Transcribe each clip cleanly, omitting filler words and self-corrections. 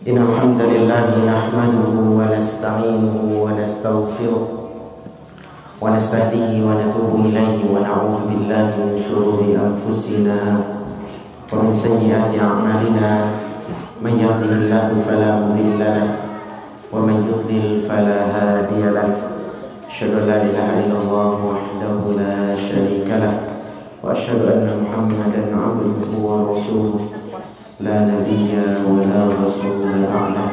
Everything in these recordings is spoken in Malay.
إن الحمد لله نحمده ونستعينه ونستغفره ونستهديه ونتوب إليه ونعوذ بالله من شرور أنفسنا ومن سيئات أعمالنا من يهده الله فلا مضل له ومن يضلل فلا هادي له أشهد أن لا إله إلا الله وحده لا شريك له وأشهد أن محمدا عبده ورسوله لا نبي ولا رسول بعده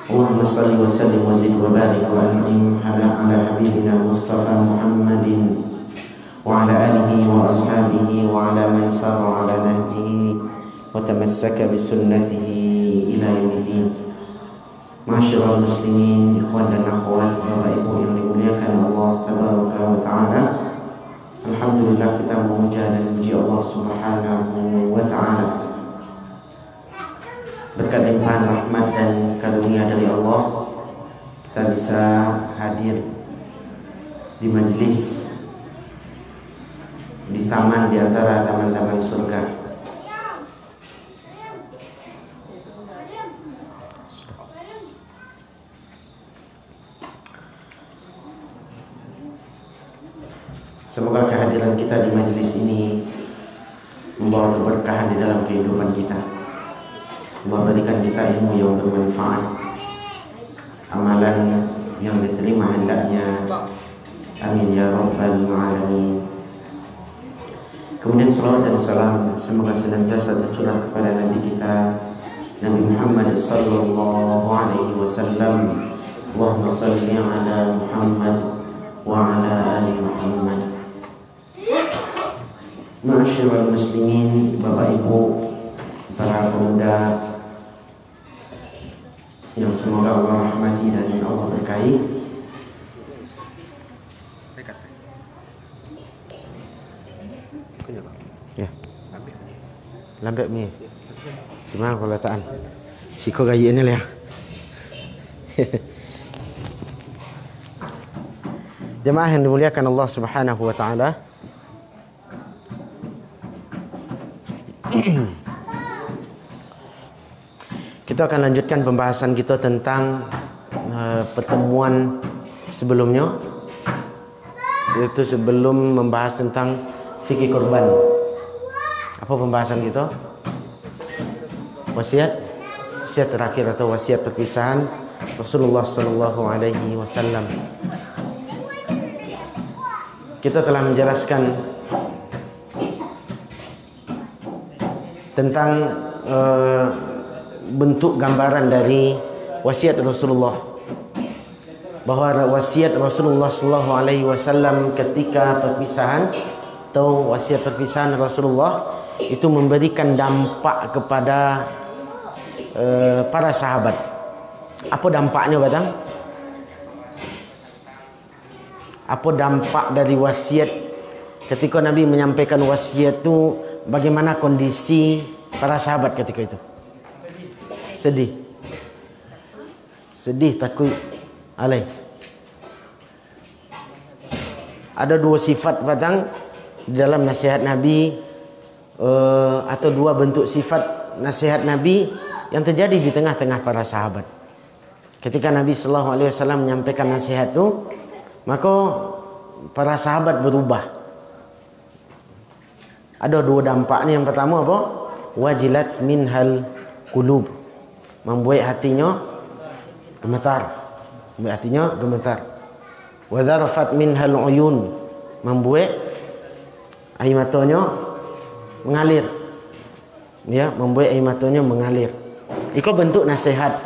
اللهم صل وسلم وزد وبارك وأنعم على حبيبنا مصطفى محمد وعلى آله وأصحابه وعلى من سار على نهجه وتمسك بسنته إلى يوم الدين. Masyaallah muslimin, ikhwan dan akhwat, Bapak Ibu yang dimuliakan Allah Tabaraka wa Ta'ala. Alhamdulillah kita memuja dan memuji Allah Subhanahu wa Ta'ala. Berkat limpahan rahmat dan karunia dari Allah, kita bisa hadir di majlis di taman di antara taman-taman surga. Semoga kehadiran kita di majlis ini membawa keberkahan di dalam kehidupan kita. Allah berikan kita ilmu yang bermanfaat, amalan yang diterima hendaknya. Amin ya rabbal alamin. Kemudian salawat dan salam semoga senantiasa tercurah kepada Nabi kita Nabi Muhammad sallallahu alaihi wasallam. Allahumma salli ala Muhammad wa ala ali Muhammad. Ma'asyiral muslimin, Bapak Ibu, para pemuda yang semoga Allah rahmati dan Allah berkahi. Ya. Lambat ni. Cuma kalau letakkan siko gaya ni lah. Jemaah yang dimuliakan Allah Subhanahu wa Ta'ala, kita akan lanjutkan pembahasan kita tentang pertemuan sebelumnya, yaitu sebelum membahas tentang fikih korban. Apa pembahasan kita? Wasiat terakhir atau wasiat perpisahan Rasulullah sallallahu alaihi wasallam. Kita telah menjelaskan tentang bentuk gambaran dari wasiat Rasulullah, bahwa wasiat Rasulullah sallallahu alaihi wasallam ketika perpisahan atau wasiat perpisahan Rasulullah itu memberikan dampak kepada para sahabat. Apa dampaknya, Batang? Apa dampak dari wasiat ketika Nabi menyampaikan wasiat itu? Bagaimana kondisi para sahabat ketika itu? Sedih, takut, alai. Ada dua sifat Batang di dalam nasihat Nabi, atau dua bentuk sifat nasihat Nabi yang terjadi di tengah-tengah para sahabat. Ketika Nabi sallallahu alaihi wasallam menyampaikan nasihat itu, maka para sahabat berubah. Ada dua dampaknya. Yang pertama apa? Wajilat minhal qulub, membuat hatinya gemetar. Wa dharafat minhal uyun, membuat air matanya mengalir. Ya, membuat air matanya mengalir. Itu bentuk nasihat.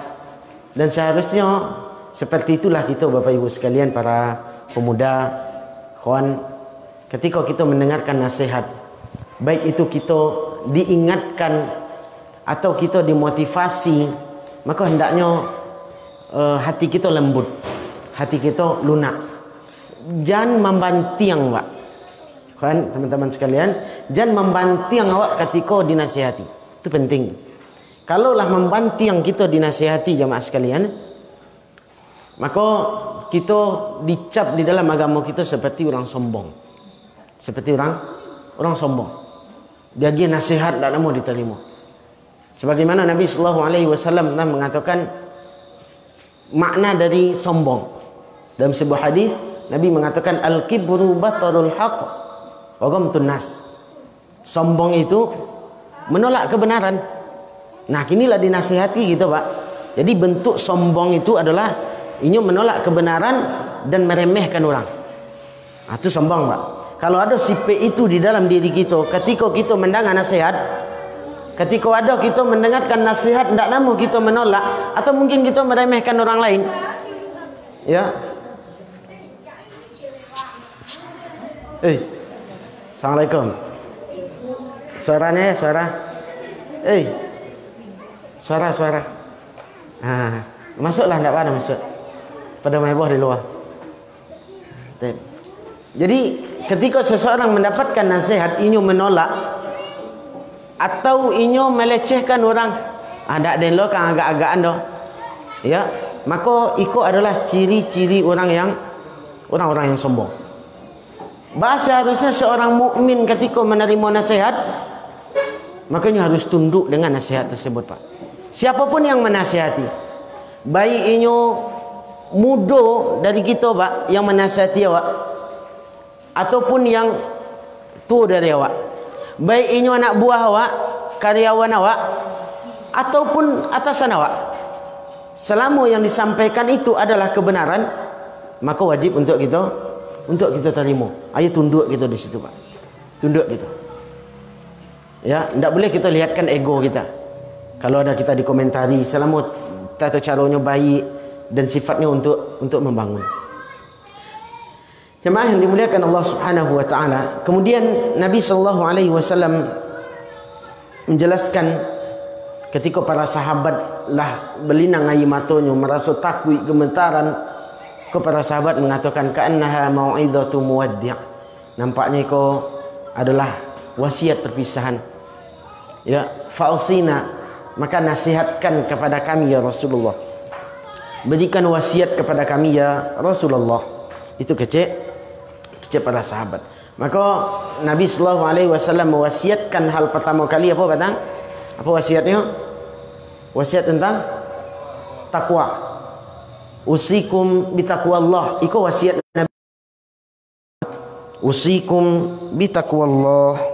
Dan seharusnya seperti itulah kita, Bapak Ibu sekalian, para pemuda, kawan, ketika kita mendengarkan nasihat, baik itu kita diingatkan atau kita dimotivasi, maka hendaknya hati kita lembut, hati kita lunak. Jangan membanting, Pak. Kan teman-teman sekalian, jangan membanting awak ketika dinasihati. Itu penting. Kalaulah membanting kita dinasihati, jamaah sekalian, maka kita dicap di dalam agama kita seperti orang sombong. Seperti orang sombong. Bagi nasihat tak mau diterima. Sebagaimana Nabi sallallahu alaihi wasallam pernah mengatakan makna dari sombong. Dalam sebuah hadis Nabi mengatakan al-kibru batarul haqq wa ghamtun nas. Sombong itu menolak kebenaran. Nah, kinilah dinasihati gitu, Pak. Jadi bentuk sombong itu adalah ini menolak kebenaran dan meremehkan orang. Nah, itu sombong, Pak. Kalau ada sifat itu di dalam diri kita, ketika kita mendengar nasihat, ketika ada kita mendengarkan nasihat, tidak namu kita menolak, atau mungkin kita meremehkan orang lain. Ya. Assalamualaikum. Suaranya ya, suara. Suara. Masuklah, tidak apa-apa masuk. Pada meboh di luar. Jadi ketika seseorang mendapatkan nasihat, inyo menolak atau inyo melecehkan orang, ada lo kan agak-agakan doh, ya, maka iko adalah ciri-ciri orang-orang yang sombong. Bahasa harusnya seorang mukmin ketika menerima nasihat, makanya harus tunduk dengan nasihat tersebut, Pak. Siapapun yang menasihati, baik inyo muda dari kita, Pak, yang menasihati awak, ataupun yang tua dari awak, baik ini anak buah awak, karyawan awak, ataupun atasan awak, selama yang disampaikan itu adalah kebenaran, maka wajib untuk kita terima. Ayo tunduk kita di situ, Pak. Tunduk kita. Ya, tidak boleh kita lihatkan ego kita. Kalau ada kita dikomentari, selama tata caranya baik dan sifatnya untuk membangun. Jemaah yang dimuliakan Allah Subhanahu wa taala. Kemudian Nabi sallallahu alaihi wasallam menjelaskan ketika para sahabat lah berlinang air matanya, merasa takut gemetaran, kepada sahabat mengatakan ka'annaha mau'izatu muwaddi'. Nampaknya kau adalah wasiat perpisahan. Ya, fa'usina, maka nasihatkan kepada kami ya Rasulullah. Berikan wasiat kepada kami ya Rasulullah. Itu kecil para sahabat. Maka Nabi sallallahu alaihi wasallam mewasiatkan hal pertama kali apa, Batang? Apa wasiatnya? Wasiat tentang takwa. Usikum bitaqwallah. Itu wasiat Nabi. Usikum bitaqwallah.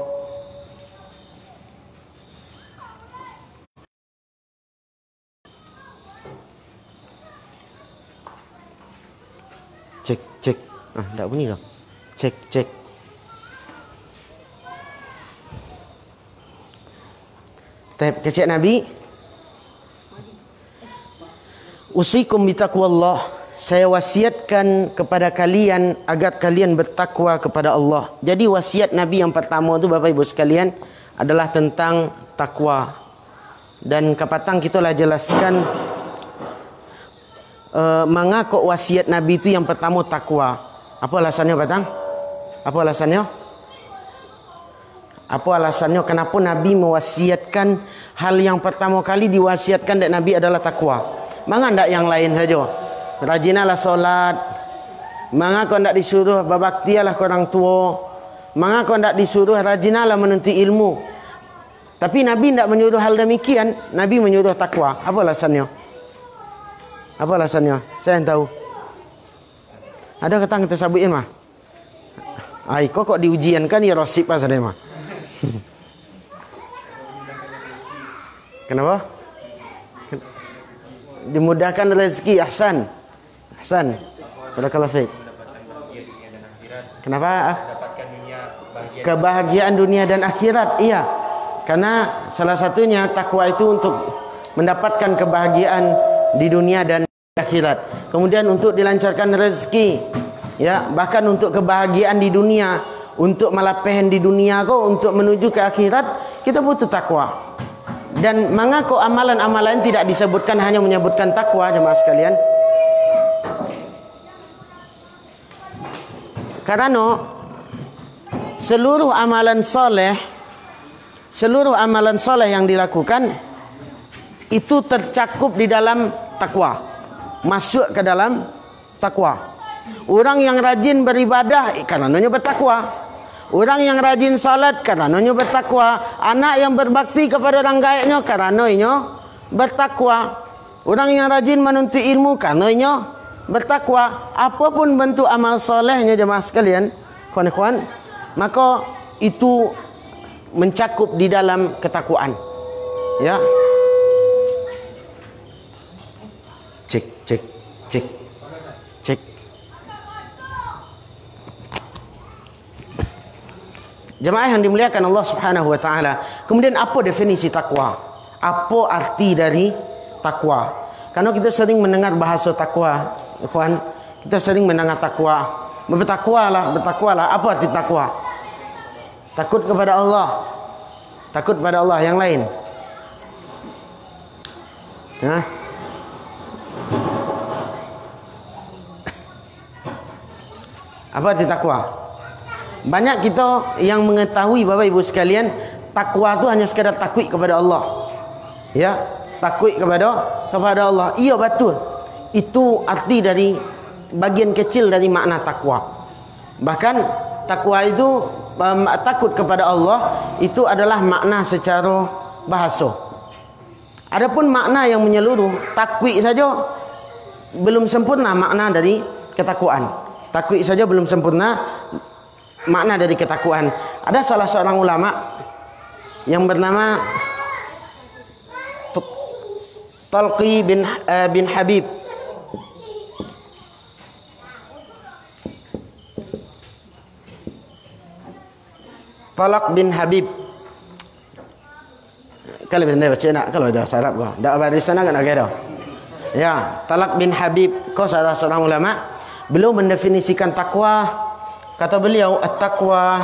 Cek. Tak bunyi dah. Cek. Kecek Nabi. Usikum bitaqwallah. Saya wasiatkan kepada kalian agar kalian bertakwa kepada Allah. Jadi wasiat Nabi yang pertama itu, Bapak Ibu sekalian, adalah tentang takwa. Dan kapatang kita lah jelaskan mengapa wasiat Nabi itu yang pertama takwa. Apa alasannya, Batang? Apa alasannya? Apa alasannya kenapa Nabi mewasiatkan hal yang pertama kali diwasiatkan dari Nabi adalah takwa? Mangga ndak yang lain saja? Rajinalah solat. Mangga kau ndak disuruh berbaktilah ke orang tua. Mangga kau ndak disuruh rajinalah menuntut ilmu. Tapi Nabi ndak menyuruh hal demikian. Nabi menyuruh takwa. Apa alasannya? Apa alasannya? Saya yang tahu. Ada ketang kita sabuin mah. Ai kok diujian kan ya rosip pas ada mah. Kenapa? Dimudahkan rezeki, ahsan. Barakallahu fiik. Kenapa? Kebahagiaan dunia dan akhirat. Iya. Karena salah satunya takwa itu untuk mendapatkan kebahagiaan di dunia dan akhirat. Kemudian untuk dilancarkan rezeki, ya, bahkan untuk kebahagiaan di dunia, untuk malapehen di dunia kau, untuk menuju ke akhirat, kita butuh takwa. Dan mengapa amalan-amalan tidak disebutkan, hanya menyebutkan takwa, jemaah sekalian? Karena seluruh amalan soleh yang dilakukan itu tercakup di dalam takwa. Masuk ke dalam takwa. Orang yang rajin beribadah karenanya bertakwa. Orang yang rajin salat karenanya bertakwa. Anak yang berbakti kepada orang gaibnya karenanya bertakwa. Orang yang rajin menuntut ilmu karenanya bertakwa. Apapun bentuk amal solehnya jemaah sekalian, kawan-kawan, maka itu mencakup di dalam ketakwaan. Ya. Cek, cek, cek, cek. Jemaah yang dimuliakan Allah Subhanahu wa taala. Kemudian apa definisi takwa? Apa arti dari takwa? Karena kita sering mendengar bahasa takwa, ikhwan. Kita sering mendengar takwa. Bertakwalah, bertakwalah. Apa arti takwa? Takut kepada Allah. Takut kepada Allah, yang lain. Ya. Apa arti takwa? Banyak kita yang mengetahui, Bapak Ibu sekalian, takwa itu hanya sekadar takut kepada Allah. Ya, takut kepada Allah. Iya, betul. Itu arti dari bagian kecil dari makna takwa. Bahkan takwa itu takut kepada Allah itu adalah makna secara bahasa. Adapun makna yang menyeluruh, takwa saja belum sempurna makna dari ketakwaan. Takwa saja belum sempurna makna dari ketakwaan. Ada salah seorang ulama yang bernama Talqi bin Habib. Talaq bin Habib. Kalau benar baca nak, kalau dah Arab kau. Dak bahasa sana kan agak dah. Ya, Talaq bin Habib, kau salah seorang ulama, beliau mendefinisikan takwa. Kata beliau, at-taqwa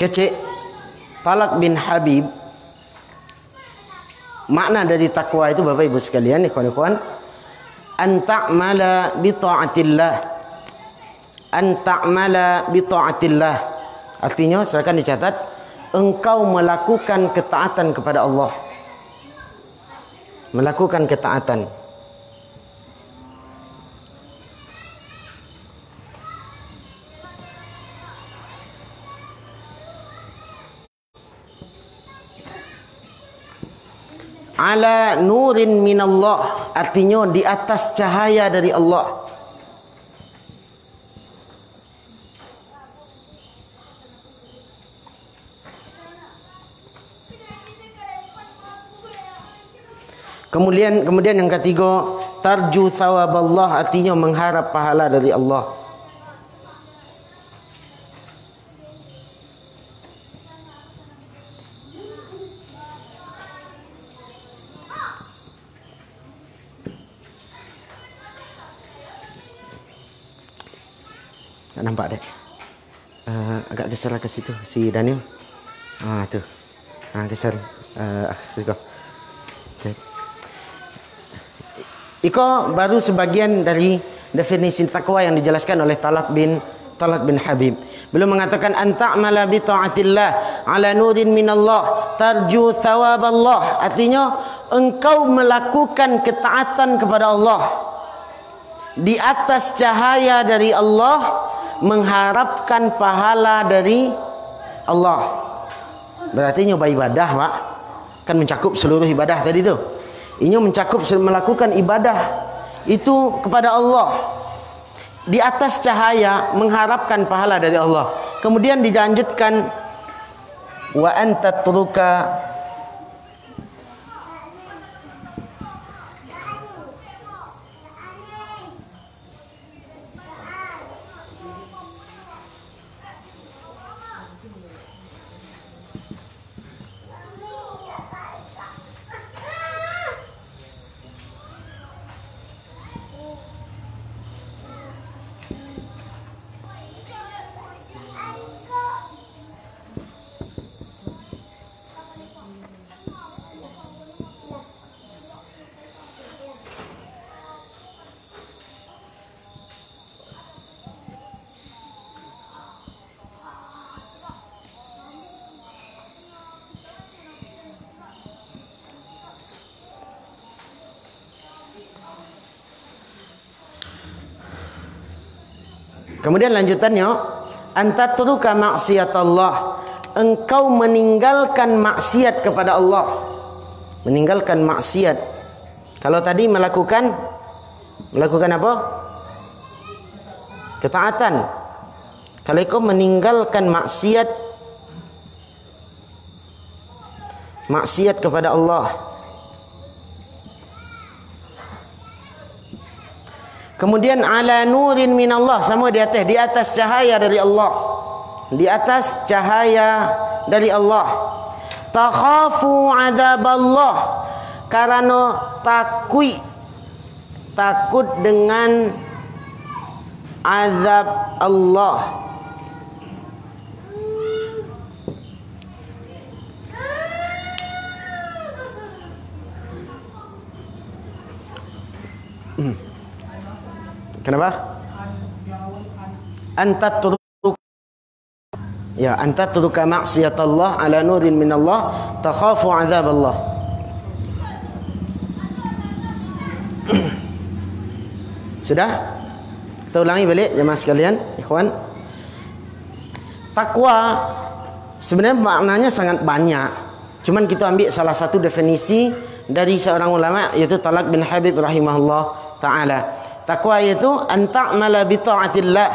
kecil. Talaq bin Habib, makna dari takwa itu Bapak Ibu sekalian, ikhwan-ikhwan, an ta'mala bi ta'atillah. An ta'mala bi ta'atillah. Artinya, silakan dicatat, engkau melakukan ketaatan kepada Allah. Melakukan ketaatan. Ala nurin minallah, artinya di atas cahaya dari Allah. Kemudian yang ketiga, tarju thawaballah, artinya mengharap pahala dari Allah. Tak nampak dek. Agak geser ke situ si Daniel. Tu. Geser. Situ. Iko baru sebagian dari definisi takwa yang dijelaskan oleh Talaq bin Habib. Belum mengatakan anta'mala bi ta'atillah ala nurin minallah tarju thawaballah. Artinya engkau melakukan ketaatan kepada Allah di atas cahaya dari Allah, mengharapkan pahala dari Allah. Berarti nyoba ibadah, Pak. Kan mencakup seluruh ibadah tadi tu. Ini mencakup melakukan ibadah itu kepada Allah di atas cahaya, mengharapkan pahala dari Allah. Kemudian dilanjutkan wa anta turuka Kemudian lanjutannya, antatruka maksiatallah, engkau meninggalkan maksiat kepada Allah. Meninggalkan maksiat. Kalau tadi melakukan apa? Ketaatan. Kalau kau meninggalkan maksiat kepada Allah. Kemudian ala nurin minallah, sama di atas cahaya dari Allah. Di atas cahaya dari Allah. Takhafu adzaballah, karena takut dengan azab Allah. Kenapa? Antatruka maksiatallah ala nurin minallah takhafu azaballah. Sudah? Kita ulangi balik jemaah sekalian, ikhwan. Takwa sebenarnya maknanya sangat banyak. Cuman kita ambil salah satu definisi dari seorang ulama, yaitu Talak bin Habib rahimahullah taala. Takwa itu anta'mala bi ta'atillah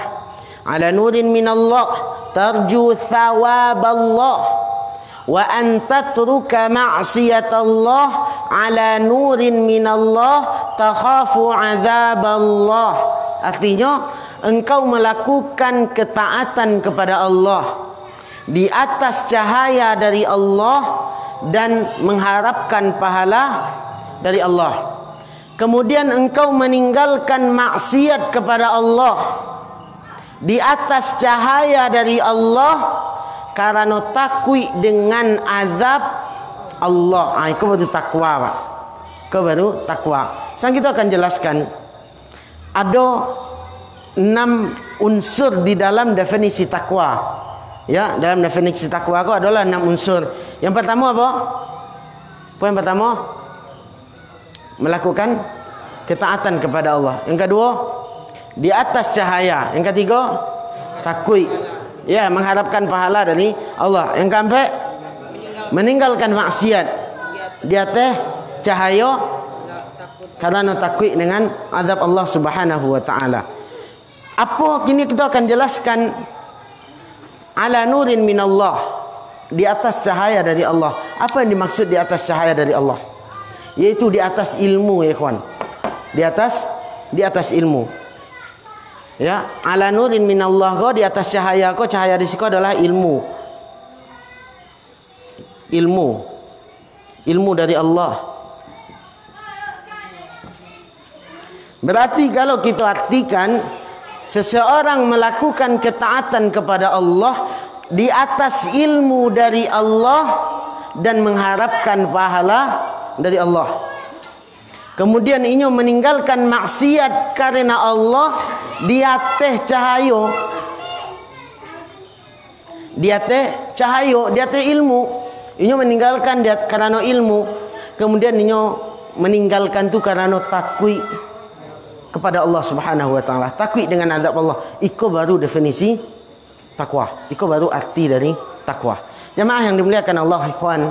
ala nurin minallah tarju thawaballah wa antatruka ma'siyatallah ala nurin minallah takhafu azaballah. Artinya, engkau melakukan ketaatan kepada Allah di atas cahaya dari Allah dan mengharapkan pahala dari Allah. Kemudian engkau meninggalkan maksiat kepada Allah di atas cahaya dari Allah karena takut dengan azab Allah. Itu baru takwa, Pak. Itu baru takwa. Sekarang kita akan jelaskan ada 6 unsur di dalam definisi takwa. Ya, dalam definisi takwa itu adalah 6 unsur. Yang pertama apa? Poin pertama, melakukan ketaatan kepada Allah. Yang kedua, di atas cahaya. Yang ketiga, takut, ya, mengharapkan pahala dari Allah. Yang keempat, meninggalkan maksiat di atas cahaya karena takut dengan azab Allah Subhanahu wa taala. Apa kini kita akan jelaskan ala nurin minallah, di atas cahaya dari Allah. Apa yang dimaksud di atas cahaya dari Allah? Yaitu di atas ilmu, ya ikhwan. Di atas ilmu. Ya, ala nurin minallah, ko di atas cahaya, ko cahaya di situ adalah ilmu. Ilmu dari Allah. Berarti kalau kita artikan, seseorang melakukan ketaatan kepada Allah di atas ilmu dari Allah dan mengharapkan pahala dari Allah. Kemudian ia meninggalkan maksiat karena Allah di atas cahaya. Di atas ilmu. Ia meninggalkan karena ilmu. Kemudian ia meninggalkan itu karena takut kepada Allah Subhanahu wa taala. Takut dengan azab Allah. Itu baru definisi takwa. Itu baru arti dari takwa. Jemaah yang dimuliakan Allah, ikhwan,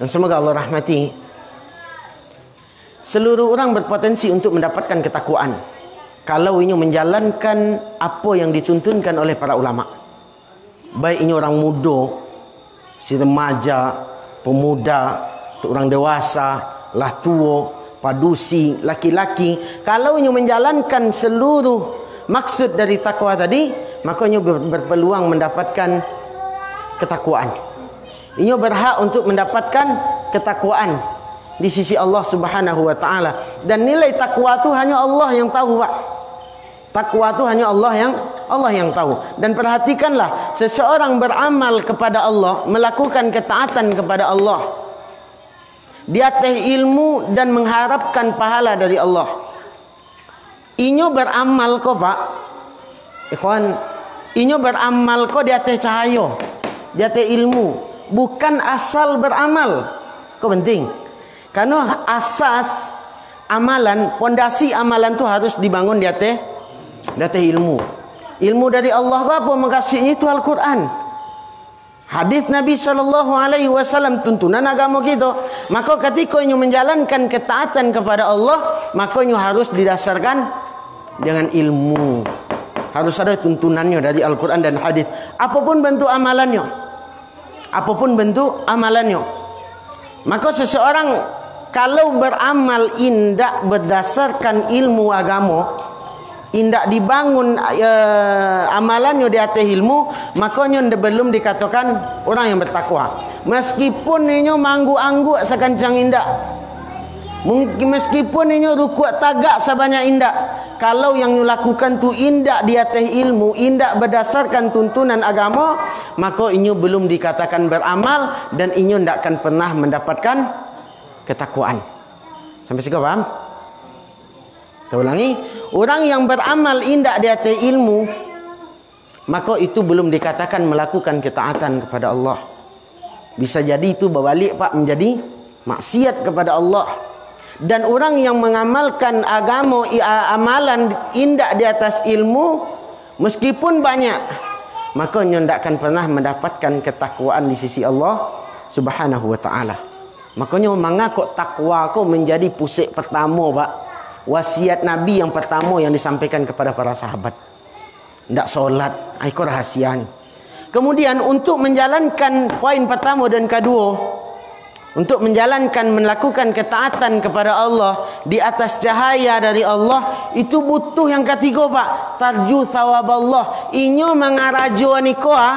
yang semoga Allah rahmati. Seluruh orang berpotensi untuk mendapatkan ketakwaan kalau ini menjalankan apa yang dituntunkan oleh para ulama. Baik ini orang muda, si remaja, pemuda, orang dewasa, lah tua, padusi, laki-laki. Kalau ini menjalankan seluruh maksud dari takwa tadi, maka ini berpeluang mendapatkan ketakwaan. Ini berhak untuk mendapatkan ketakwaan di sisi Allah Subhanahu wa taala. Dan nilai takwa itu hanya Allah yang tahu, Pak. Takwa itu hanya Allah yang tahu. Dan perhatikanlah, seseorang beramal kepada Allah, melakukan ketaatan kepada Allah di atas ilmu dan mengharapkan pahala dari Allah. Inyo beramal kok, Pak. Ikhwan, inyo beramal kok di atas cahaya, di atas ilmu, bukan asal beramal. Kok penting? Karena asas amalan, pondasi amalan itu harus dibangun di atas ilmu. Ilmu dari Allah apa maksudnya itu Al-Quran. Hadis Nabi SAW tuntunan agama kita. Maka ketika inyo menjalankan ketaatan kepada Allah, maka inyo harus didasarkan dengan ilmu. Harus ada tuntunannya dari Al-Quran dan hadis. Apapun bentuk amalannya. Apapun bentuk amalannya. Maka seseorang kalau beramal indak berdasarkan ilmu agama, indak dibangun amalannya di atas ilmu, makanya belum dikatakan orang yang bertakwa. Meskipun inyo manggu-anggu sekancang indak, meskipun inyo rukuk tagak sebanyak indak, kalau yang inyo lakukan tu indak di atas ilmu, indak berdasarkan tuntunan agama, maka inyo belum dikatakan beramal dan inyo ndak akan pernah mendapatkan ketakwaan. Sampai sini paham? Kita ulangi, orang yang beramal indak di atas ilmu, maka itu belum dikatakan melakukan ketaatan kepada Allah. Bisa jadi itu berbalik pak menjadi maksiat kepada Allah. Dan orang yang mengamalkan agama amalan indak di atas ilmu, meskipun banyak, maka dia tidak akan pernah mendapatkan ketakwaan di sisi Allah Subhanahu wa taala. Makanya mengaku takwa kau menjadi pusat pertama pak, wasiat Nabi yang pertama yang disampaikan kepada para sahabat. Tidak solat, itu rahasianya. Kemudian untuk menjalankan poin pertama dan kedua, untuk menjalankan melakukan ketaatan kepada Allah di atas cahaya dari Allah, itu butuh yang ketiga pak, tarju thawab Allah. Inyo mengarajo nikoah,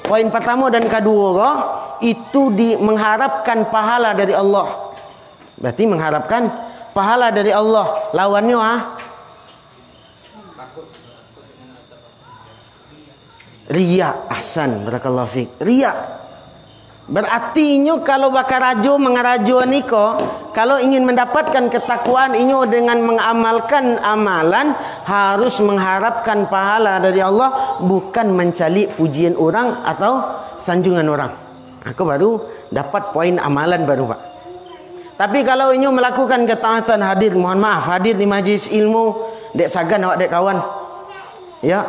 poin pertama dan kedua itu mengharapkan pahala dari Allah. Berarti mengharapkan pahala dari Allah. Lawannya riya. Ahsan, barakallahu fiik. Riya. Berarti inyo kalau bakar rajo mengarajo niko, kalau ingin mendapatkan ketakwaan inyo dengan mengamalkan amalan, harus mengharapkan pahala dari Allah, bukan mencari pujian orang atau sanjungan orang. Aku baru dapat poin amalan baru pak. Tapi kalau inyo melakukan ketaatan, hadir, mohon maaf, hadir di majlis ilmu, dek sagan awak dek kawan, ya,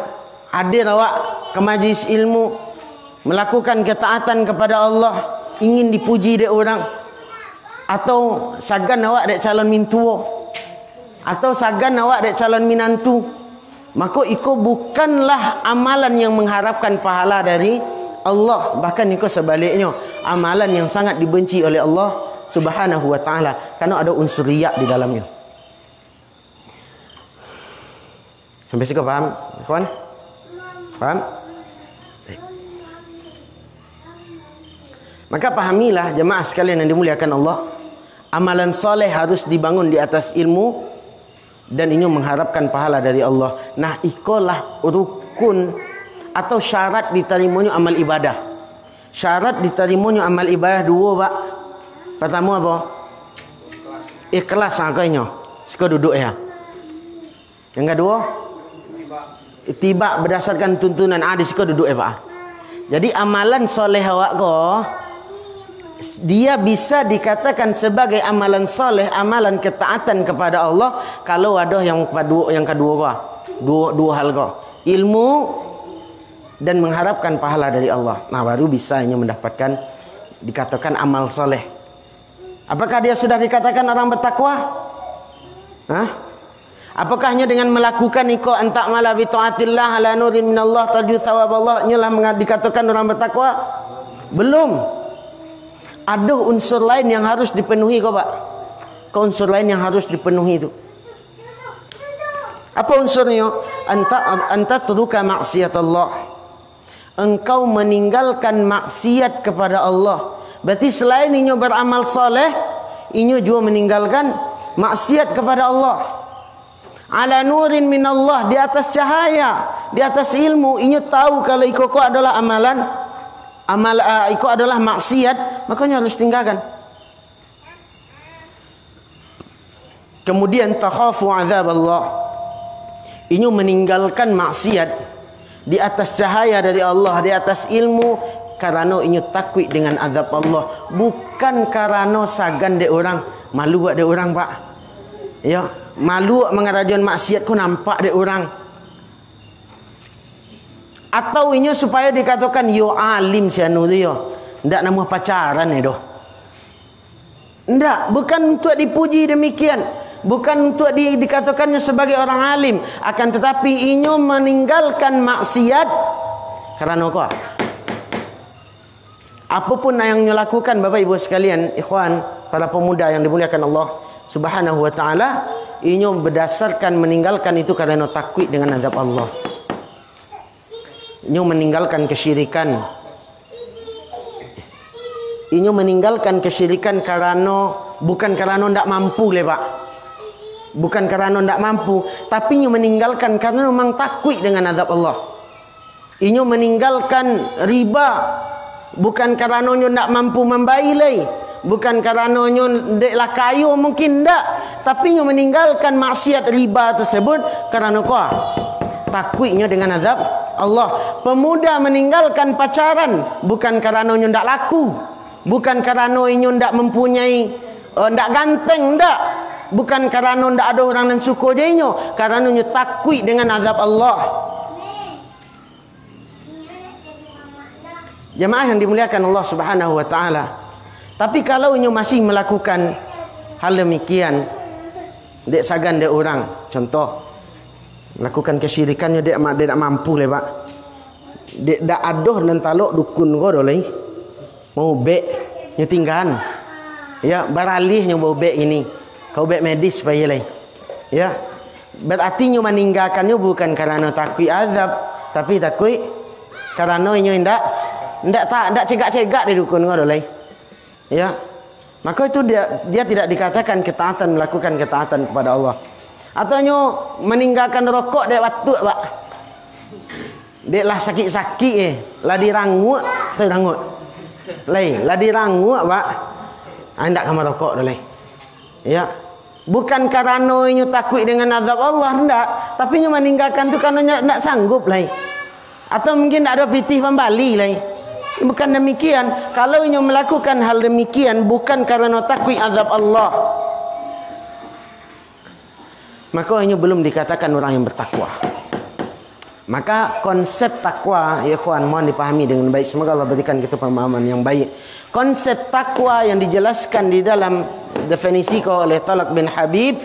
hadir awak ke majlis ilmu, melakukan ketaatan kepada Allah, ingin dipuji dek orang, atau sagan awak dek calon mintuo, atau sagan awak dek calon minantu, maka itu bukanlah amalan yang mengharapkan pahala dari Allah. Bahkan itu sebaliknya, amalan yang sangat dibenci oleh Allah Subhanahu wa ta'ala, karena ada unsur riya di dalamnya. Sampai sini paham kawan? Paham? Maka pahamilah jemaah sekalian yang dimuliakan Allah, amalan soleh harus dibangun di atas ilmu dan ini mengharapkan pahala dari Allah. Nah, ikolah rukun atau syarat diterimanya amal ibadah. Syarat diterimanya amal ibadah dua pak. Pertama apa? Ikhlas angkanya. Sekarang duduk ya. Yang kedua, ittiba berdasarkan tuntunan hadis. Sekarang duduk ya pak. Jadi amalan soleh awak kau, dia bisa dikatakan sebagai amalan soleh, amalan ketaatan kepada Allah, kalau ada yang kedua kau, dua hal kau, ilmu dan mengharapkan pahala dari Allah. Nah, baru bisa ini mendapatkan dikatakan amal soleh. Apakah dia sudah dikatakan orang bertakwa? Hah? Apakah hanya dengan melakukan iko antak mala bi taatillah ala nurin minallah tarju thawab Allah nyalah dikatakan orang bertakwa? Belum. Ada unsur lain yang harus dipenuhi kau pak. Unsur lain yang harus dipenuhi itu. Apa unsurnya? Anta turuka maksiat Allah. Engkau meninggalkan maksiat kepada Allah. Berarti selain inyo beramal soleh, inyo juga meninggalkan maksiat kepada Allah. Ala nurin minallah, di atas cahaya, di atas ilmu, inyo tahu kalau iko adalah amalan, iko adalah maksiat, makanya harus tinggalkan. Kemudian takhafu azab Allah. Inyo meninggalkan maksiat di atas cahaya dari Allah, di atas ilmu, karena inyo takut dengan azab Allah, bukan karena sagan de orang, malu de orang pak. Ya, malu mengarajan maksiat ku nampak de orang. Atau inyo supaya dikatakan yo alim si anu tu yo. Ndak nama pacaran doh. Ndak, bukan untuk dipuji demikian. Bukan untuk dikatakannya sebagai orang alim. Akan tetapi inyo meninggalkan maksiat kerana apa? Apapun yang inyo lakukan Bapak Ibu sekalian, ikhwan, para pemuda yang dimuliakan Allah Subhanahu wa taala, inyo berdasarkan meninggalkan itu kerana takut dengan azab Allah. Inyo meninggalkan kesyirikan. Inyo meninggalkan kesyirikan kerana bukan kerana ndak mampu le Pak. Bukan kerana ndak mampu, tapi inyo meninggalkan kerana memang takut dengan azab Allah. Inyo meninggalkan riba bukan kerana inyo ndak mampu membayar, bukan kerana inyo ndeklah kayu mungkin ndak, tapi inyo meninggalkan maksiat riba tersebut kerana apa? Takutnya dengan azab Allah. Pemuda meninggalkan pacaran bukan kerana inyo ndak laku, bukan kerana inyo ndak mempunyai ndak ganteng ndak, bukan kerana ndak ada orang yang suka je inyo, kerana inyo takut dengan azab Allah. Jemaah yang dimuliakan Allah Subhanahu wa taala. Tapi kalau inyo masih melakukan hal demikian, dek sagan dek orang, contoh melakukan kesyirikannya dek tak mampu le Pak. Dek dak adoh dan taluk dukun ko doleh. Mau bek nyetinggan. Ya, beralihnya mau bek ini. Kau bek medis supaya le. Ya. Berarti nyo meninggalkannya bukan kerana takut azab, tapi takut kerana inyo ndak cegak-cegak di dukun ko doleh. Ya. Maka itu dia tidak dikatakan ketaatan, melakukan ketaatan kepada Allah. Atau nyo meninggalkan rokok dek waktu Pak. Dek lah sakit-sakit lah dirangut, tu rangut. Lah dirangut Pak. Ndak kamar rokok doleh. Ya. Bukan kerana inyo takut dengan azab Allah ndak, tapi inyo meninggalkan tu kerana ndak sanggup lah. Atau mungkin ndak ada pitih pembali lah. Bukan demikian. Kalau inyo melakukan hal demikian bukan kerana takut azab Allah, maka inyo belum dikatakan orang yang bertakwa. Maka konsep takwa, ya ikhwan, mohon dipahami dengan baik. Semoga Allah berikan kita pemahaman yang baik. Konsep takwa yang dijelaskan di dalam definisi oleh Talak bin Habib,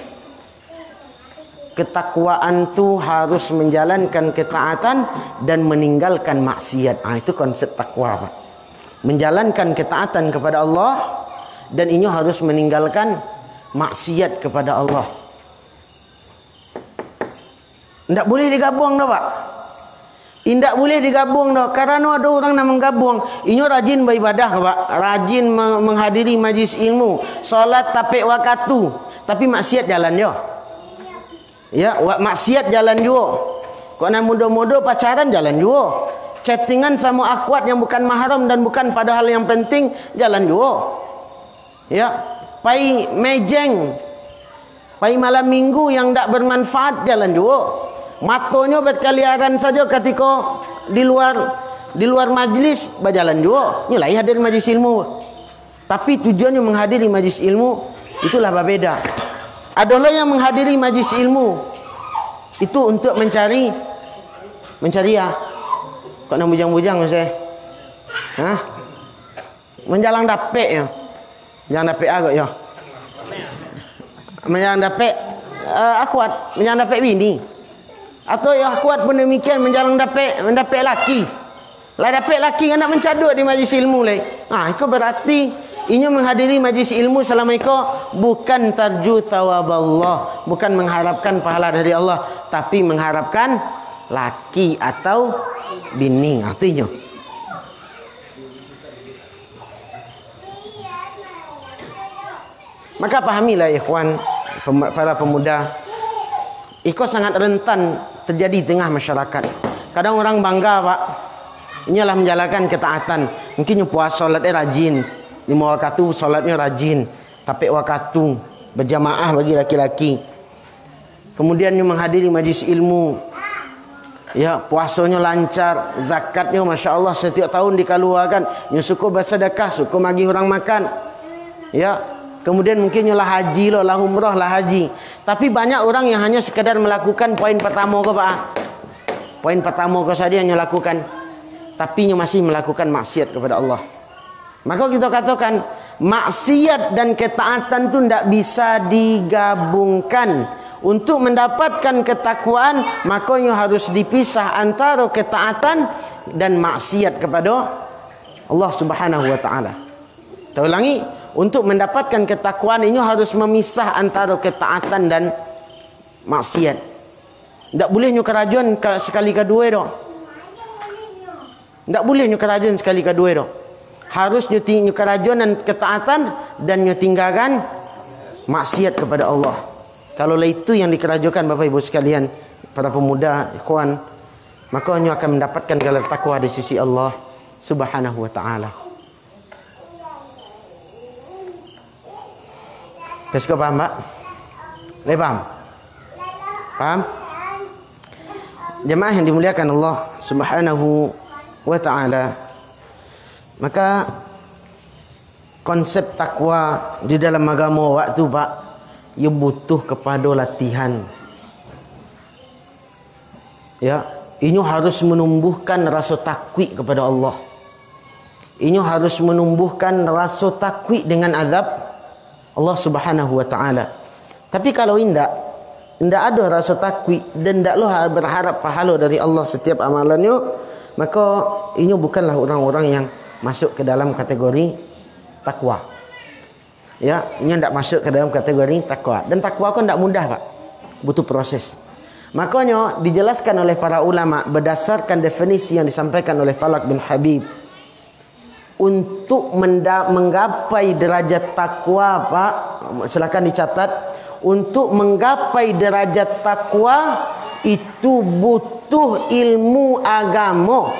ketakwaan itu harus menjalankan ketaatan dan meninggalkan maksiat. Itu konsep takwa Pak. Menjalankan ketaatan kepada Allah dan inyo harus meninggalkan maksiat kepada Allah. Tidak boleh digabung dah Pak. Tidak boleh digabung dah. Kerana ada orang nak menggabung. Inyo rajin beribadah Pak. Rajin menghadiri majlis ilmu. Solat tapik waktu. Tapi maksiat jalan dia. Ya, maksiat jalan juga. Kau nak muda-muda pacaran jalan juga. Chattingan sama akhwat yang bukan mahram dan bukan pada hal yang penting jalan juga. Ya, pai mejeng, pai malam minggu yang tak bermanfaat jalan juga. Matonya berkeliaran saja ketika di luar majlis berjalan juga. Nilai hadir majlis ilmu. Tapi tujuannya menghadiri majlis ilmu itulah berbeda. Adalah yang menghadiri majlis ilmu itu untuk mencari ya. Kok nak bujang-bujang saya? Hah? Menjalang dapet ya. Jangan dapet agak ya. Menjalang dapet akhwat, menjalang dapet bini. Atau ya akhwat pun demikian menjalang mendapet laki. Lah dapet laki nak mencaduk di majlis ilmu lai. Itu berarti inyo menghadiri majlis ilmu selama itu bukan tarju thawab Allah, bukan mengharapkan pahala dari Allah, tapi mengharapkan laki atau bini. Artinya maka pahamilah ikhwan, para pemuda, iko sangat rentan terjadi di tengah masyarakat. Kadang orang bangga Pak, inilah menjalankan ketaatan. Mungkin puasa solatnya rajin, 5 waktu solatnya rajin, tapi waktu berjamaah bagi laki-laki. Kemudian menghadiri majlis ilmu, ya, puasanya lancar, zakatnya masya Allah setiap tahun dikeluarkan. Nya suka bersedekah, suka bagi orang makan. Ya, kemudian mungkin lah haji lah umrah lah haji. Tapi banyak orang yang hanya sekadar melakukan poin pertama ke Pak. Poin pertama kau saja yang lakukan, tapi masih melakukan maksiat kepada Allah. Maka kita katakan maksiat dan ketaatan tu tidak bisa digabungkan. Untuk mendapatkan ketakwaan, makanya harus dipisah antara ketaatan dan maksiat kepada Allah Subhanahu wa taala. Kita ulangi, untuk mendapatkan ketakwaan ini harus memisah antara ketaatan dan maksiat. Tak boleh nyu kerajuan sekali kedua dah. Tak boleh nyu kerajuan sekali kedua dah. Harus nyu kerajuan dan ketaatan dan nyu tinggalkan maksiat kepada Allah. Kalau itu yang dikerajukan Bapak Ibu sekalian, para pemuda, ikhwan, maka nyu akan mendapatkan gelar takwa di sisi Allah Subhanahu wa taala. Kau paham, Pak? Paham? Paham? Jemaah yang dimuliakan Allah Subhanahu wa taala, maka konsep takwa di dalam agama waktu, Pak, ia butuh kepada latihan. Ya, ini harus menumbuhkan rasa takwi kepada Allah. Ini harus menumbuhkan rasa takwi dengan azab Allah Subhanahu wa taala. Tapi kalau tidak ada rasa takwi dan tidaklah berharap pahala dari Allah setiap amalannya, maka ini bukanlah orang-orang yang masuk ke dalam kategori takwa. Ya, ini tidak masuk ke dalam kategori takwa. Dan takwa kan tidak mudah, Pak. Butuh proses. Makanya dijelaskan oleh para ulama berdasarkan definisi yang disampaikan oleh Talak bin Habib. Untuk menggapai derajat takwa, Pak, silakan dicatat. Untuk menggapai derajat takwa itu butuh ilmu agama.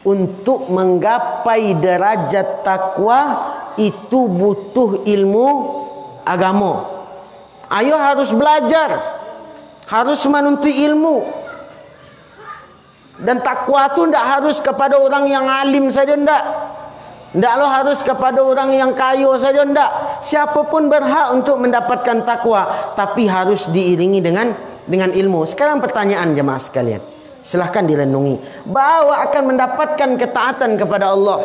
Untuk menggapai derajat takwa itu butuh ilmu agama. Ayo harus belajar, harus menuntut ilmu. Dan takwa itu tidak harus kepada orang yang alim saja, tidak. Tidaklah harus kepada orang yang kaya saja, tidak. Siapapun berhak untuk mendapatkan takwa, tapi harus diiringi dengan ilmu. Sekarang pertanyaan jemaah sekalian, silahkan direnungi. Bahwa akan mendapatkan ketaatan kepada Allah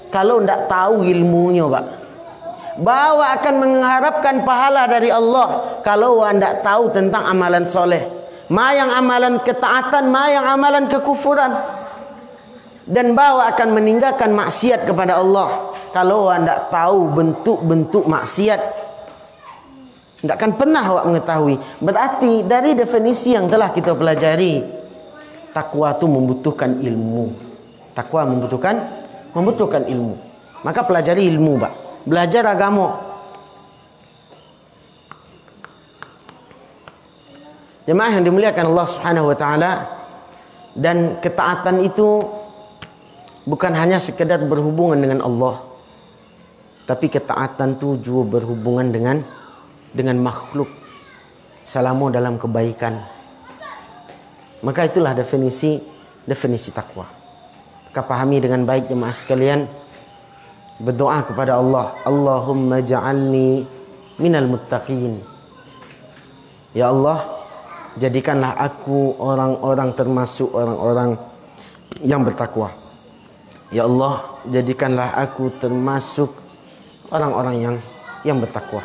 kalau tidak tahu ilmunya, Pak. Bahwa akan mengharapkan pahala dari Allah kalau tidak tahu tentang amalan soleh. Ma yang amalan ketaatan, ma yang amalan kekufuran. Dan bahwa akan meninggalkan maksiat kepada Allah kalau tidak tahu bentuk-bentuk maksiat. Tidak akan pernah awak mengetahui. Berarti dari definisi yang telah kita pelajari, takwa itu membutuhkan ilmu. Takwa membutuhkan ilmu. Maka pelajari ilmu, Pak. Belajar agama. Jemaah yang dimuliakan Allah Subhanahu wa taala, dan ketaatan itu bukan hanya sekedar berhubungan dengan Allah, tapi ketaatan itu juga berhubungan dengan makhluk selama dalam kebaikan. Maka itulah definisi takwa. Maka pahami dengan baik jemaah sekalian. Berdoa kepada Allah, Allahumma ja'alni minal muttaqin. Ya Allah, jadikanlah aku orang-orang termasuk orang-orang yang bertakwa. Ya Allah, jadikanlah aku termasuk orang-orang yang bertakwa.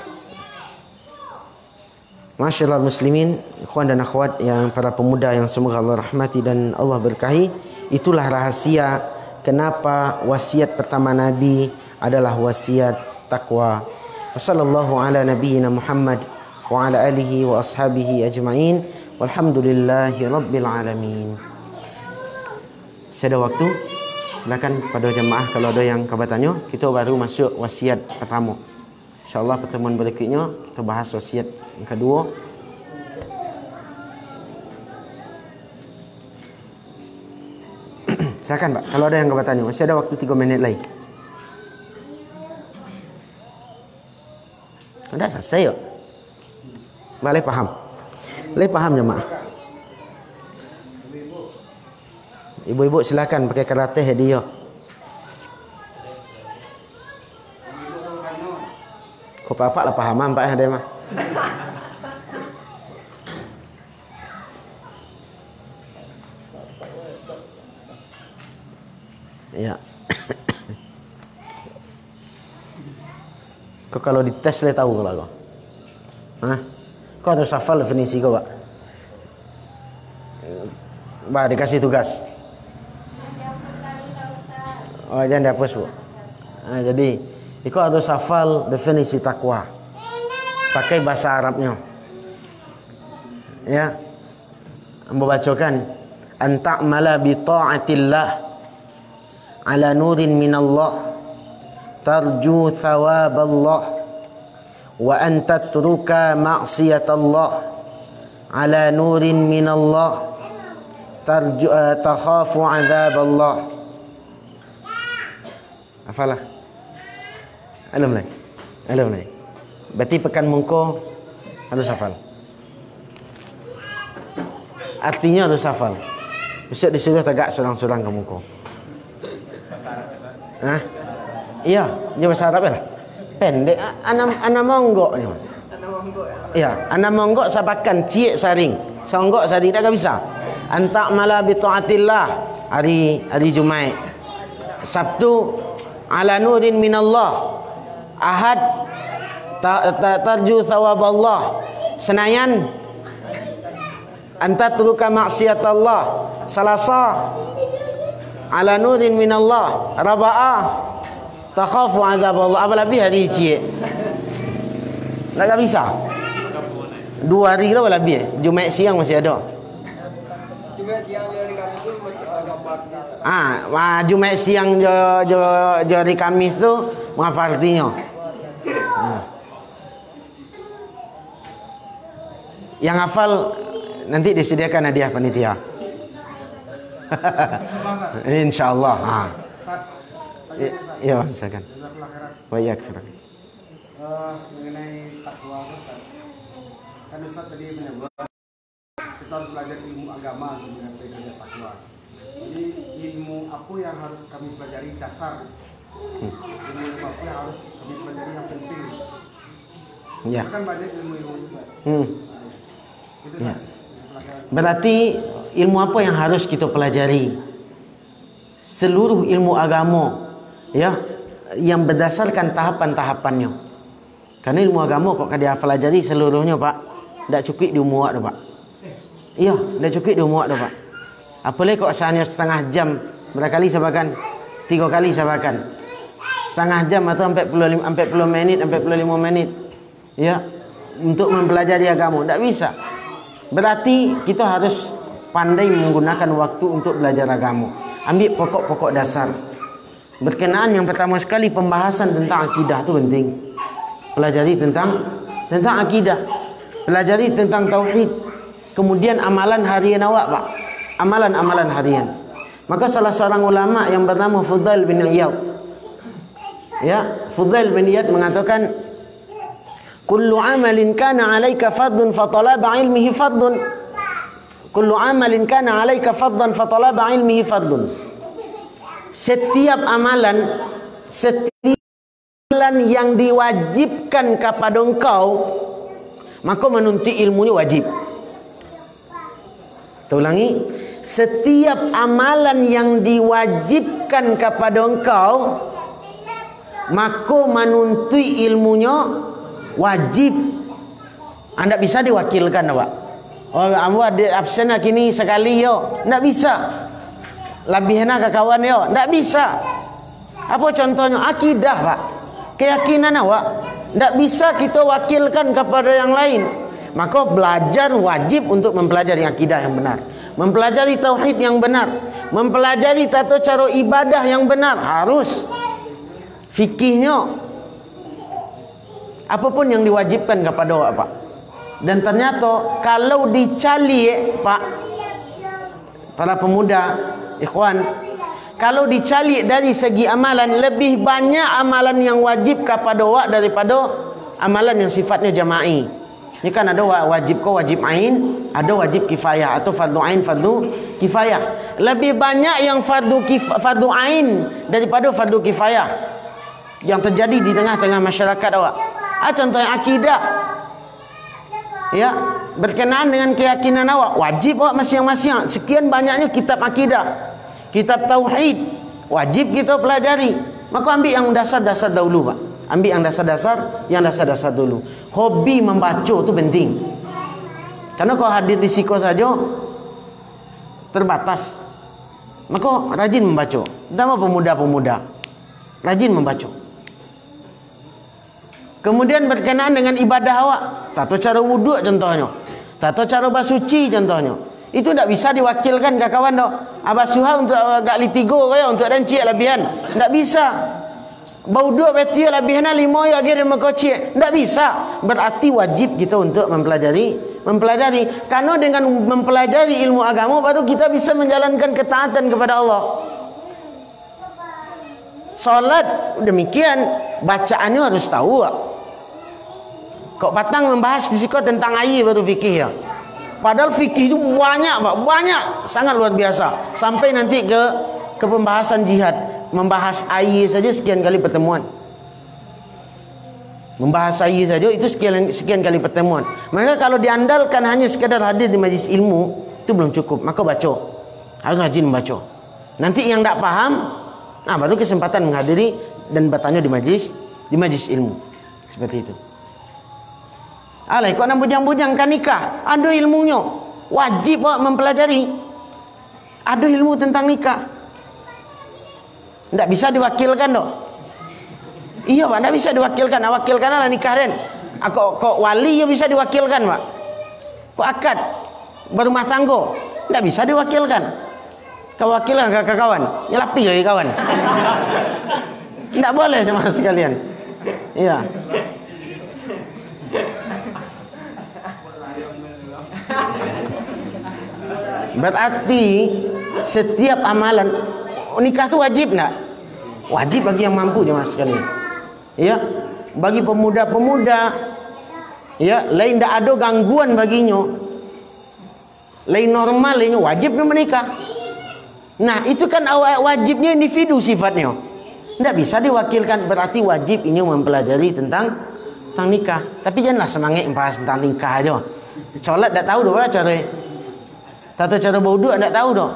Masyaallah muslimin, ikhwan dan akhwat yang para pemuda yang semoga Allah rahmati dan Allah berkahi. Itulah rahasia kenapa wasiat pertama Nabi adalah wasiat takwa. Wassallallahu ala nabiyyina Muhammad wa ala alihi wa ashabihi ajma'in. Walhamdulillahi rabbil alamin. Saya ada waktu. Silakan kepada jemaah kalau ada yang bertanya. Kita baru masuk wasiat pertama. InsyaAllah pertemuan berikutnya kita bahas wasiat yang kedua. Silakan, Pak, kalau ada yang bertanya. Masih ada waktu 3 minit lagi. Sudah selesai yuk. Boleh paham? Boleh paham jemaah? Ibu-ibu silakan pakai karateh hadiah. Kau apa lah pahaman Pak ada mah. Ya. Kau kalau dites le tahu kalau kau. Hah? Kau harus hafal definisi kau, Pak. Pak dikasih tugas. Oh, jangan dihapus, Bu. Nah, jadi kau harus hafal definisi takwa. Pakai bahasa Arabnya. Ya. Ambo bacakan. An ta'mala bi ta'atillah ala nurin minallah tarju thawaballah wa an tatruka ma'siyatallah ala nurin minallah tarju takhafu 'adzaballah. Hafalah. Alam lagi. Berarti pekan mungko harus hafal. Artinya harus hafal. Besok disuruh tegak surang-surang ke mungko. Hah? Iya, dia bahasa Arab lah. Pendek ana monggok. Iya, ana monggok sabakan ciek saring. Songgok saring dah bisa. Anta mala bi taatillah hari Jumaat. Sabtu ala nurin minallah. Ahad tarju thawaballah. Senayan anta turuka maksiatallah. Selasa ala nurin minallah. Raba'a takhafu azaballah. Apa lebih hari cie? Tak bisa. 2 hari lah lebih. Jumaat siang masih ada. Jumaat siang hari Kamis tu gambar. Jumaat siang hari Kamis tu menghafal artinya. Yang hafal nanti disediakan hadiah panitia. InsyaAllah. Ya, silakan. Baik, mengenai takwa Ustaz. Kan Ustaz tadi menyebut kita harus belajar ilmu agama untuk mencapai derajat takwa. Jadi ilmu apa yang harus kami pelajari dasar? Ilmu apa yang harus kami pelajari yang penting? Ya. Kan banyak ilmu-ilmu juga. Itu ya. Berarti ilmu apa yang harus kita pelajari? Seluruh ilmu agama, ya, yang berdasarkan tahapan-tahapannya. Karena ilmu agama kok dia pelajari seluruhnya, Pak, tak cukup di umur dah, Pak. Iya, tak cukup di umur dah, Pak. Apalagi kok hanya setengah jam, berapa kali sabakan? 3 kali sabakan. Setengah jam atau 45 menit, 45 menit. Ya, untuk mempelajari agama, tak bisa. Berarti kita harus pandai menggunakan waktu untuk belajar agama. Ambil pokok-pokok dasar. Berkenaan yang pertama sekali pembahasan tentang akidah itu penting. Pelajari tentang akidah. Pelajari tentang tauhid. Kemudian amalan harian awak, Pak. Amalan-amalan harian. Maka salah seorang ulama yang bernama Fudail bin Iyad. Ya, Fudail bin Iyad mengatakan, kullu amalin kana 'alaika fardun fa talaba 'ilmihi fardun. Kullu amalin kana 'alaika fardun fa talaba 'ilmihi fardun. Setiap amalan yang diwajibkan kepada engkau, maka menuntut ilmunya wajib. Kita ulangi, setiap amalan yang diwajibkan kepada engkau, maka menuntut ilmunya wajib. Anda bisa diwakilkan, Pak. Oh, ambo ada absen kini sekali yo. Enggak bisa. Lebihna ke kawan yo. Enggak bisa. Apa contohnya? Akidah, Pak. Keyakinan awak. Enggak bisa kita wakilkan kepada yang lain. Maka belajar wajib untuk mempelajari akidah yang benar. Mempelajari tauhid yang benar. Mempelajari tata cara ibadah yang benar. Harus. Fikihnya. Apapun yang diwajibkan kepada awak, Pak. Dan ternyata kalau dicali, Pak, para pemuda, ikhwan, kalau dicali dari segi amalan, lebih banyak amalan yang wajib kepada awak daripada amalan yang sifatnya jama'i. Ini kan ada wajib ain, ada wajib kifayah atau fardu ain, fardu kifayah. Lebih banyak yang fardu ain daripada fardu kifayah yang terjadi di tengah-tengah masyarakat awak. Contohnya akidah. Ya, berkenaan dengan keyakinan awak, wajib awak masing-masing. Sekian banyaknya kitab akidah, kitab tauhid, wajib kita pelajari. Maka ambil yang dasar-dasar dahulu, Pak. Ambil yang dasar-dasar dulu. Hobi membaca itu penting. Karena kalau hadir di siko saja terbatas. Maka rajin membaca. Terutama pemuda-pemuda, rajin membaca. Kemudian berkenaan dengan ibadah awak, tata cara wuduk contohnya, tata cara basuci contohnya, itu tidak bisa diwakilkan ke kawan dok. Abasuha untuk gak litigo kaya untuk dan cik lebihan, tidak bisa. Bauduk betul lebihan 5 ya akhir makocik, tidak bisa. Berarti wajib kita untuk mempelajari. Karena dengan mempelajari ilmu agama baru kita bisa menjalankan ketaatan kepada Allah. Salat demikian, bacaannya harus tahu. Kok patang membahas di siko tentang air baru fikih ya. Padahal fikih itu banyak, Pak, banyak, sangat luar biasa. Sampai nanti ke pembahasan jihad, membahas air saja sekian kali pertemuan. Membahas air saja itu sekian kali pertemuan. Maka kalau diandalkan hanya sekadar hadir di majlis ilmu itu belum cukup. Maka baca, harus rajin membaca. Nanti yang tak paham, baru kesempatan menghadiri dan bertanya di majlis ilmu. Seperti itu. Alai kok nak bujang-bujang kan nikah, ada ilmunya. Wajib awak mempelajari. Ada ilmu tentang nikah. Tidak bisa diwakilkan dok. Iya Pak, tidak bisa diwakilkan. Wakilkan lah nikah den. Kok wali ya bisa diwakilkan Pak. Kok akad berumah tangga tidak bisa diwakilkan. Kau wakilkan ke kawan, nyelapi lagi kawan. Tidak boleh jemaah sekalian. Iya. Berarti setiap amalan nikah itu wajib enggak? Wajib bagi yang mampu jemaah sekalian. Ya, bagi pemuda-pemuda ya, lain tidak ada gangguan baginya. Lain normal, lainnya wajib menikah. Nah, itu kan wajibnya individu sifatnya. Tidak bisa diwakilkan, berarti wajib ini mempelajari tentang nikah. Tapi janganlah semangat membahas tentang nikah aja. Solat tidak tahu doa cara. Tata cara berwuduk tidak tahu doa.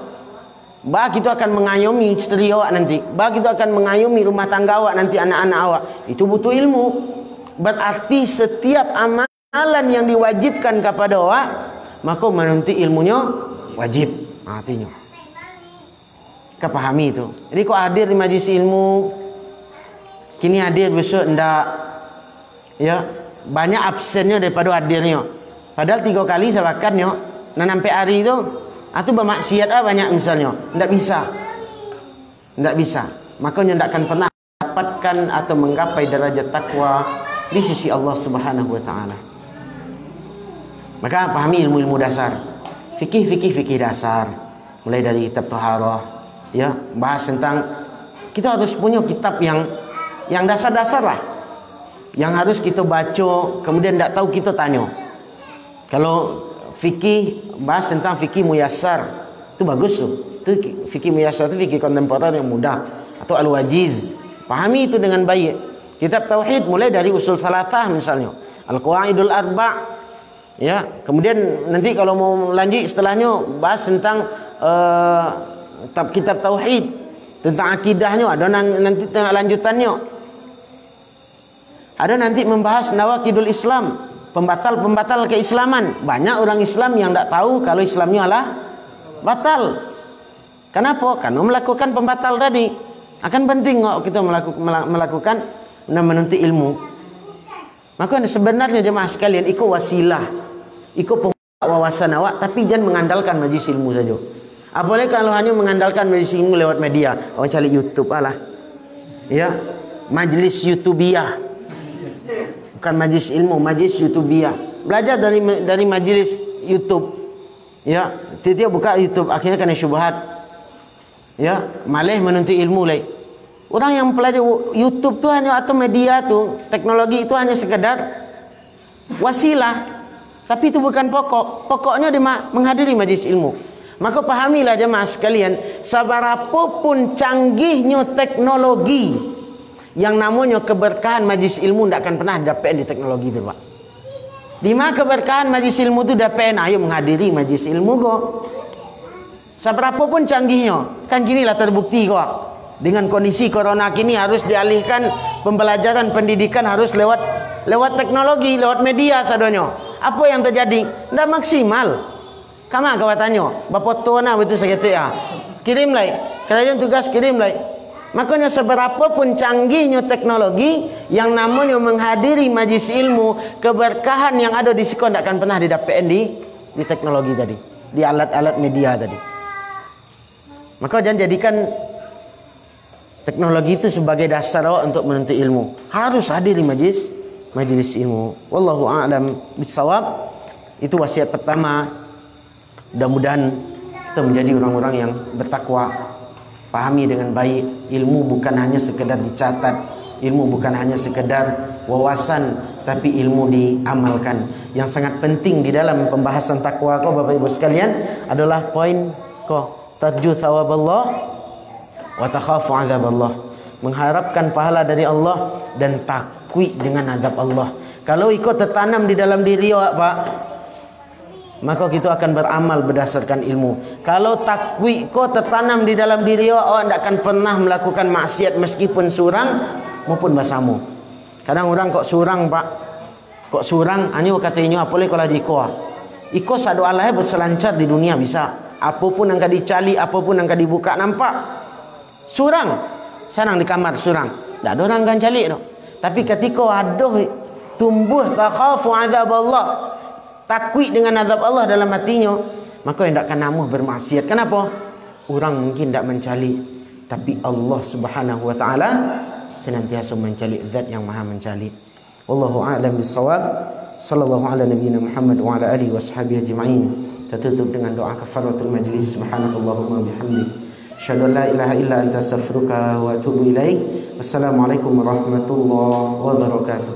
Bah kita akan mengayomi istri awak nanti. Bah kita akan mengayomi rumah tangga awak nanti, anak-anak awak. Itu butuh ilmu. Berarti setiap amalan yang diwajibkan kepada awak, maka menuntut ilmunya wajib. Artinya kau pahami itu. Jadi kau hadir di majlis ilmu, kini hadir besok enggak, ya banyak absennya daripada hadirnya. Padahal 3 kali sabakannya, nah sampai hari itu, atau bermaksiat banyak misalnya, tidak bisa. Makanya tidak akan pernah dapatkan atau menggapai derajat takwa di sisi Allah Subhanahu Wa Taala. Maka pahami ilmu-ilmu dasar, fikih dasar, mulai dari kitab Thaharah, ya bahas tentang, kita harus punya kitab yang dasar-dasar lah, yang harus kita baca. Kemudian tidak tahu kita tanya. Kalau fikih bahas tentang fikih muyassar, itu bagus tuh. Itu fikih muyassar itu fikih kontemporer yang mudah, atau al-wajiz. Pahami itu dengan baik. Kitab tauhid mulai dari usul salatah misalnya, al-qawaidul arba', ya. Kemudian nanti kalau mau lanjut setelahnya bahas tentang kitab tauhid, tentang akidahnya, ada nanti tengah lanjutannya. Ada nanti membahas nawaqidul Islam, pembatal keislaman. Banyak orang Islam yang tidak tahu kalau Islamnya adalah batal. Kenapa? Karena melakukan pembatal tadi. Akan penting kita melakukan dan menuntut ilmu. Maka sebenarnya jemaah sekalian, ikut wasilah, ikut wawasan awak, tapi jangan mengandalkan majlis ilmu saja. Apalagi kalau hanya mengandalkan majlis ilmu lewat media, orang cari YouTube lah, ya, majlis YouTubiah, bukan majlis ilmu, majlis YouTubiah. Belajar dari majlis YouTube, ya, tiap buka YouTube akhirnya kena syubhat, ya, malah menuntut ilmu lagi. Orang yang pelajari YouTube tu hanya, atau media tu, teknologi itu hanya sekedar wasilah, tapi itu bukan pokok. Pokoknya dia menghadiri majlis ilmu. Maka pahamilah jemaah sekalian, sabarapun canggihnya teknologi, yang namanya keberkahan majlis ilmu tidak akan pernah dapat di teknologi itu, Pak. Di mana keberkahan majlis ilmu itu dapat? Ayo menghadiri majlis ilmu kok. Sabarapun canggihnya, kan ginilah terbukti kok. Dengan kondisi corona kini harus dialihkan pembelajaran pendidikan harus lewat teknologi, lewat media sadonyo. Apa yang terjadi? Tidak maksimal. Kama kawatannya, bapak tuana betul sakit ya. Kirim lagi. Kerajaan tugas kirim lagi. Makanya seberapapun canggihnya teknologi, yang namanya menghadiri majlis ilmu, keberkahan yang ada di situ tidak akan pernah didapatkan di teknologi tadi, di alat-alat media tadi. Maka jangan jadikan teknologi itu sebagai dasar untuk menuntut ilmu. Harus hadir di majlis ilmu. Wallahu a'lam bissawab. Itu wasiat pertama. Mudah-mudahan kita menjadi orang-orang yang bertakwa. Pahami dengan baik, ilmu bukan hanya sekedar dicatat, ilmu bukan hanya sekedar wawasan, tapi ilmu diamalkan. Yang sangat penting di dalam pembahasan takwa kau Bapak Ibu sekalian adalah poin kau tarju thawaballah wa takhafu azaballah. Mengharapkan pahala dari Allah dan takwi dengan azab Allah. Kalau ikut tertanam di dalam diri Pak, maka kita akan beramal berdasarkan ilmu. Kalau takwi kau tertanam di dalam diri awak, tidak akan pernah melakukan maksiat meskipun surang maupun basamu. Kadang orang kok surang Pak, kok surang, anyo katanya apa boleh kalau diiko. Iko sadu Allah berselancar di dunia bisa. Apapun yang kau dicali, apapun yang kau dibuka nampak. Surang, sarang di kamar surang. Tak ada orang kan cali tu. Tapi ketika aduh tumbuh takhafu azab Allah, takwi dengan azab Allah dalam hatinya, maka yang tak akan namuh bermaksiat. Kenapa? Orang mungkin tak mencali, tapi Allah Subhanahu wa taala senantiasa mencali, zat yang maha mencali. Wallahu a'lam bissawab. Sallallahu ala nabiyyina Muhammad wa ala alihi washabihi ajma'in. Tertutup dengan doa kafaratul majlis. Subhanakallahumma bihamdik, asyhadu an la ilaha illa anta astaghfiruka wa atubu ilaik. Wassalamualaikum warahmatullahi wabarakatuh.